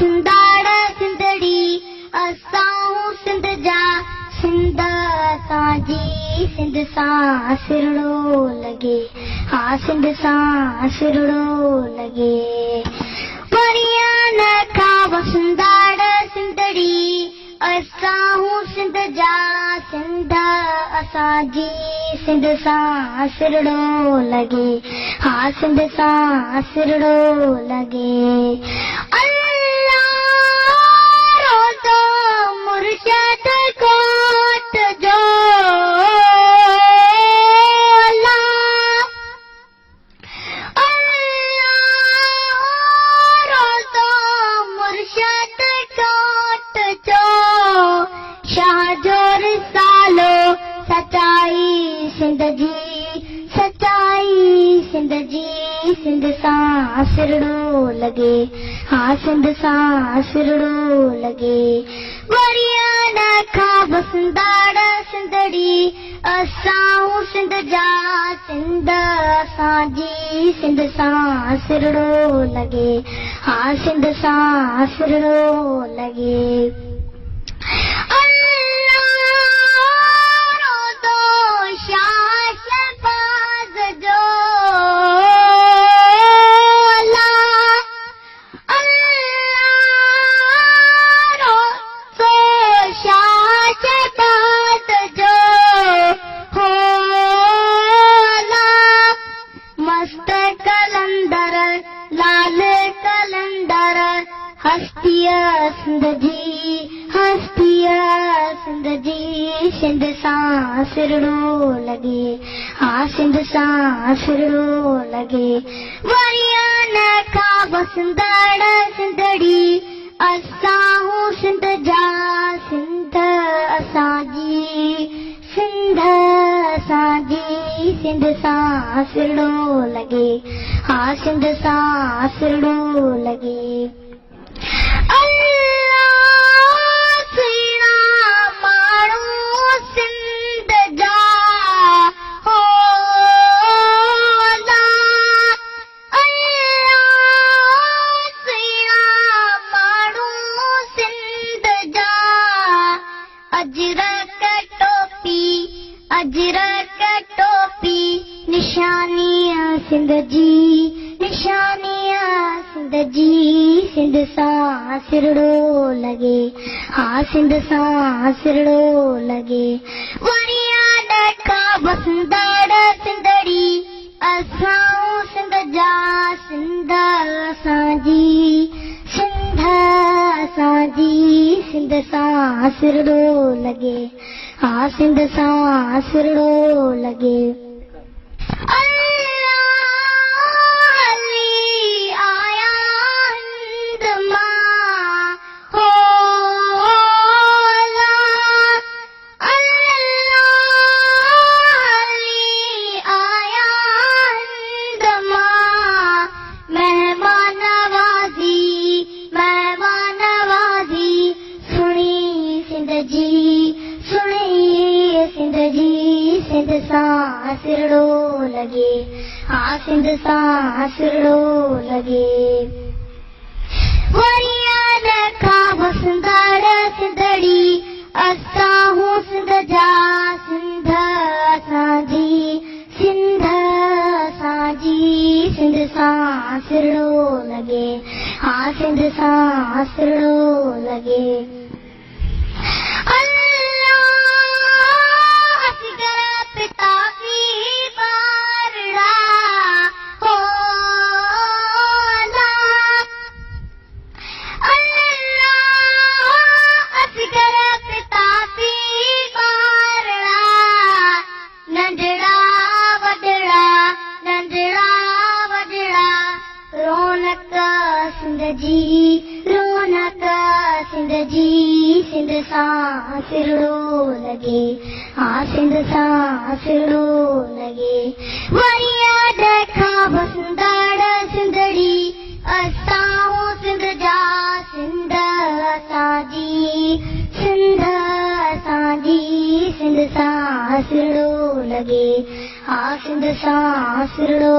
वसंदाड़ सिंधड़ी असां सिंध जा सिंध असांजी सिंध सां सिरड़ो लॻे हा सिंध सां सिरड़ो लॻे परियां खां वसंदाड़ सिंधड़ी असां सिंध जा सिंध असांजी सिंध सां सिरड़ो लॻे हा सिंध सां सिरड़ो लॻे अल्लाह रोज़ो मुर्शद कोट जो सचाई सिंध जी सिंध सां सिरड़ो लॻे हा सिंध सां सिरड़ो लॻे वरियां खां वसंदाड़ सिंधड़ी असां सिंध जा सिंध असांजी सिंध सां सिरड़ो लॻे हा सिंध सां सिरड़ो लॻे सिंध सां सिरड़ो लॻे हा सिंध सां सिरड़ो लॻे वरियां खां वसंदाड़ सिंधड़ी असां सिंध जा सिंध असांजी सिंध असांजी सिंध सां सिरड़ो लॻे हा सिंध सां सिरड़ो लॻे अजरक टोपी निशानियां सिंध जी निशानियां सिंध जी सिंध सां सिरड़ो लॻे हा सिंध सां सिरड़ो लॻे वरियां खां वसंदाड़ सिंधड़ी असां सिंध जा सिंध असांजी सिंध असांजी सिंध सां सिरड़ो लॻे हा सिंध सां सिरड़ो लॻे सिंध सां सिरड़ो लॻे हा सिंध सां सिरड़ो लॻे वरियां खां वसंदाड़ सिंधड़ी असां सिंध जा सिंध असांजी सिंध असांजी सिंध सां सिरड़ो लॻे हा सिंध सां सिरड़ो लॻे रौनक सिंध जी सिंध सां सिरड़ो लॻे हा सिंध सां सिरड़ो लॻे वरियां खां वसंदाड़ सिंधड़ी असां सिंध जा सिंध असांजी सिंध असांजी सिंध सां सिरड़ो लॻे हा सिंध सां सिरड़ो